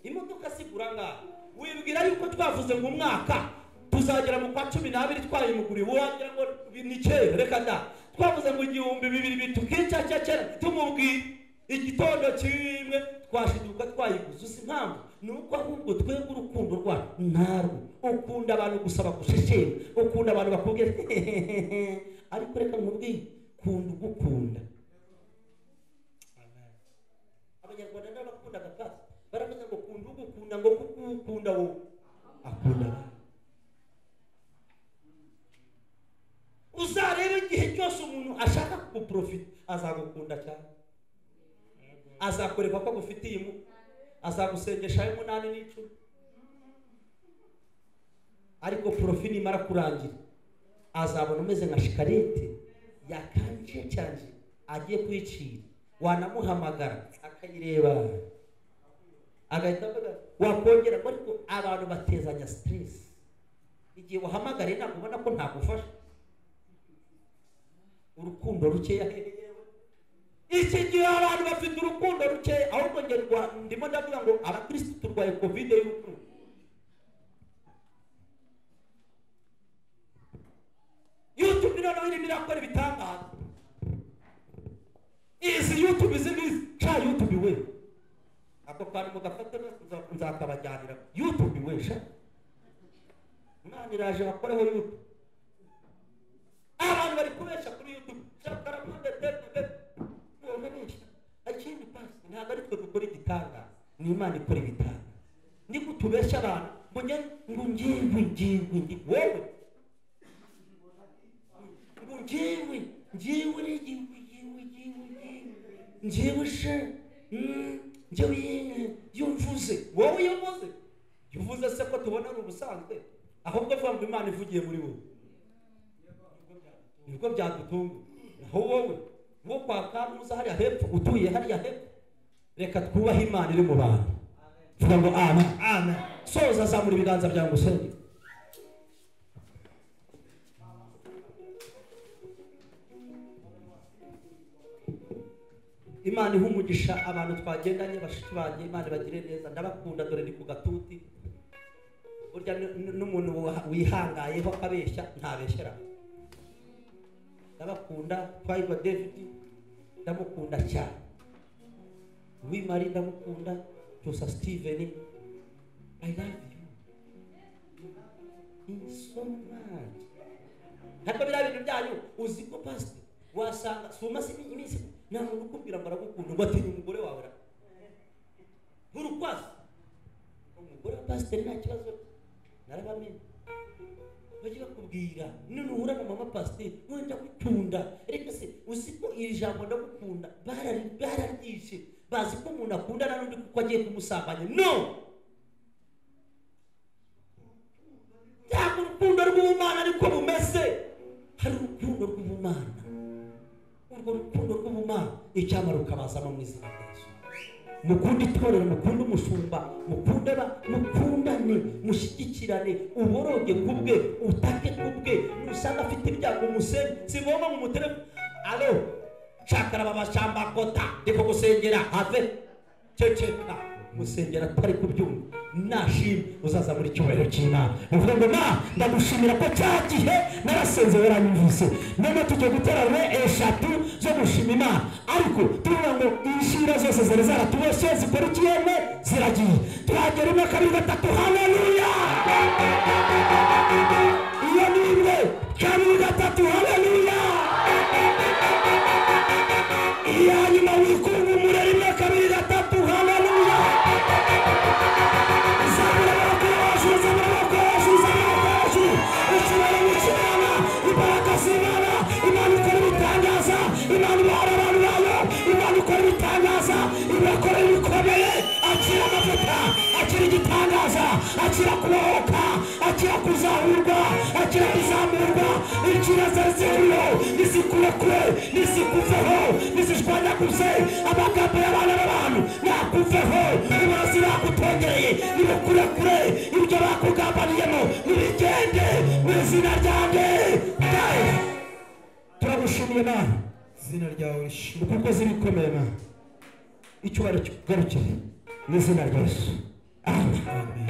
imodoka sigura ngaho wibwira yuko twavuze ngo umwaka tuzagera mu kwa 12 twayimuguriye wagira ngo ni kera reka da twavuze ngo 2000 tukicacyacera tumubwira igitondo kimwe twashiduka twayiguze usi impamvu nuko ahubwo twebwe urukundo rwacu ntarwo ukunda abantu gusaba gushishira ukunda abantu bakubwira ariko reka nkubwire kunda ugukunda amen abanyarwanda n'abakunda gapasi baravuga ngo kunda ugukunda ngo kukunda wowe akunda uzareba igihe cyose umuntu ashaka kuguprofita azagukunda cyane azakoreka ko agufitiye azagusengesha y'umunani n'icumi, ariko profi nimara kurangira azabona umeze nka shikarete yakanje cyane agiye kwicira, wanamuhamagara akayireba agahita avuga wakongera, ariko abantu batezanya stress. Igihe wahamagare ntabwo ubona ko ntagufasha, urukundo rukeya hehewe. Iki gihe abantu bafite urukundo rukeya, ahubwo ndimo ndavuga ngo abakristo turwaye covid y'urukundo. YouTube noneho irimo irakora ibitangaza. Izi YouTube cha YouTube we ako kandi mugafata nzakabajyanira YouTube we sha nani raje bakoreho YouTube. Abantu bari kubesha kuri YouTube shakara mwende tete mwemesha akindi pasi ntabwo ari twe dukora igitanga, ni Imana ikora ibitanga. Ni kutubesha abantu ngo ngiye wowe njyewe she njyewe yumvuze wowe yuvuze se ko tubona ari ubusanzwe, ahubwo avuga ngo Imana ivugiye muri wowe nibwo byadutunga. Naho wowe wo kwa kamuza hariya hepfo utuye hariya hepfo, reka twubahe Imana iri mu bantu. Vuga ngo amen amen. Soza zamura ibiganza byawe ngusenge. Imana ihumugisha abantu twagendanye bashiki banjye, Imana bagire neza, ndabakunda dore ni ku gatuti. Burya n'umuntu wihangayeho akabeshya ntabeshyera. Ndabakunda Twahirwa David, ndamukunda cyane. Wimari ndamukunda, Cyusa Steven, I love you so much. Hato bila bintu byanyu uzi ko pastor wasanga suma iminsi nta muntu ukubwira ngo aragukunda ngo atinya umugore wawe urukwaza umugore wa pastor nta kibazo narabamenye baje bakubwira none uhura na mama pastor wenda gukunda reka se uzi ko iri jambo ndagukunda bararyishe bazi ko umuntu akundana n'undi kuko agiye kumusambanya. No, ntabwo urukundo rw'Imana ariko bumeze. Hari urukundo rw'Imana, urwo rukundo rw'Imana icyamara ukabazamo mu izina rya Yesu. Mukunde itorero, mukunde umushumba, mukundane, mushyigikirane, uboroge kubwe, utake kubwe, usanga afite ibyago musenge singomba mu mutereko. Alo chakara baba shamba kota ndiko gusengera have ceceka musengera atari kubyumva. Nashimye uzaza muri cyubahiro cy'Imana. Uvuga ngo ndagushimira ko cyagihe narasenze waranyumvise, none tujye guterana eshatu zo gushima Imana, ariko tuvuga ngo inshira zose zari zaratuboshe zikora ikiyeme ziragiye. Twagera rimwe kabiri gatatu, haleluya. Iyo ni imwe kabiri gatatu, haleluya. Iya nyuma wikungu muri rimwe kabiri gatatu, haleluya. Akira igitangaza, akira kubohoka, akira kuzahurwa, akira kuzamurwa. Inshira zazero nisikurekure, nisikuveho, nisishwanyaguze amagambo y'abana b'abantu nakuveho. Uburozi bakutongereye nibukurekure, ibyo bakugambaniyemo nibigende mu izina ryanjye. Turagushimiye Imana, izina ryawe rishimwe kuko zibikomeye Imana. Icyubahiro kigarukire mu izina rya Yesu. Amen.